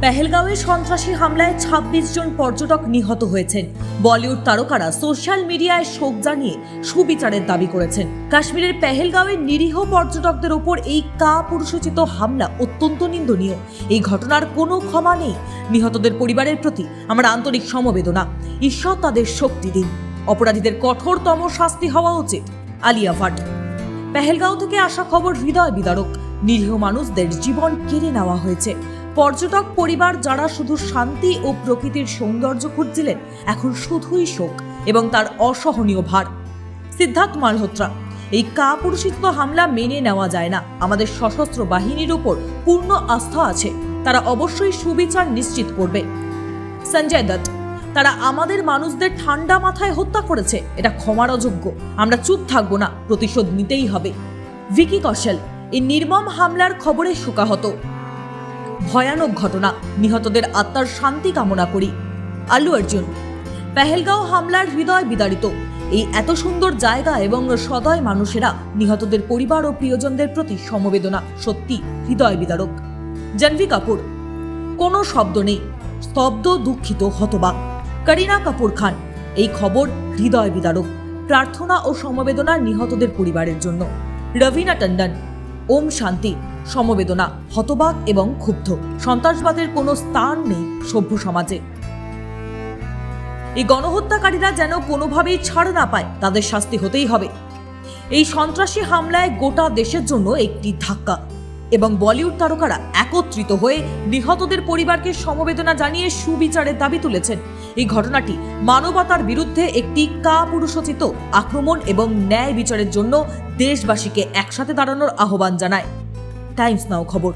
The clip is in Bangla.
পেহেলগাঁওয়ে সন্ত্রাসী হামলায় ২৬ জন পর্যটক নিহত হয়েছেন। বলিউড তারকারা সোশ্যাল মিডিয়ায় শোক জানিয়ে সুবিচারের দাবি করেছেন। কাশ্মীরের পেহেলগাঁওয়ে নিরীহ পর্যটকদের উপর এই কাপুরুষোচিত হামলা অত্যন্ত নিন্দনীয়। এই ঘটনার কোনো ক্ষমা নেই। নিহতদের পরিবারের প্রতি আমার আন্তরিক সমবেদনা। ঈশ্বর তাদের শক্তি দিন। অপরাধীদের কঠোরতম শাস্তি হওয়া উচিত। আলিয়া ভাট। পেহেলগাঁও থেকে আসা খবর হৃদয় বিদারক। নিরীহ মানুষদের জীবন কেড়ে নেওয়া হয়েছে। পর্যটক পরিবার যারা শুধু শান্তি ও প্রকৃতির সৌন্দর্য খুঁজছিলেন, এখন শুধুই শোক এবং তার অসহনীয় ভার। সিদ্ধার্থ মালহোত্রা। এই কাপুরুষোচিত হামলা মেনে নেওয়া যায় না। আমাদের সশস্ত্র বাহিনীর উপর পূর্ণ আস্থা আছে, তারা অবশ্যই সুবিচার নিশ্চিত করবে। সঞ্জয় দত্ত। তারা আমাদের মানুষদের ঠান্ডা মাথায় হত্যা করেছে, এটা ক্ষমার অযোগ্য। আমরা চুপ থাকবো না, প্রতিশোধ নিতেই হবে। ভিকি কৌশল। এই নির্মম হামলার খবরে শোকাহত। ভয়ানক ঘটনা, নিহতদের আত্মার শান্তি কামনা করি। আল্লু অর্জুন। পেহেলগাঁও হামলার হৃদয় বিদারিত। এই এত সুন্দর জায়গা এবং সদয় মানুষেরা নিহতদের পরিবার ও প্রিয়জনদের প্রতি সমবেদনা সত্যি হৃদয় বিদারক। জাহ্নবী কাপুর। কোনো শব্দ নেই, স্তব্ধ, দুঃখিত, হতবাক। করিনা কাপুর খান। এই খবর হৃদয় বিদারক। প্রার্থনা ও সমবেদনা নিহতদের পরিবারের জন্য। রবিনা টন্ডন। ওম শান্তি, সমবেদনা, হতবাক এবং ক্ষুব্ধ। সন্ত্রাসবাদের কোনো স্থান নেই সভ্য সমাজে। এই গণহত্যাকারীরা যেন কোনোভাবেই ছাড় না পায়, তাদের শাস্তি হতেই হবে। এই সন্ত্রাসী হামলায় গোটা দেশের জন্য একটি ধাক্কা এবং বলিউড তারকারা একত্রিত হয়ে নিহতদের পরিবারকে সমবেদনা জানিয়ে সুবিচারের দাবি তুলেছেন। এই ঘটনাটি মানবতার বিরুদ্ধে একটি কাপুরুষোচিত আক্রমণ এবং ন্যায় বিচারের জন্য দেশবাসীকে একসাথে দাঁড়ানোর আহ্বান জানায়। টাইমস নাও খবর।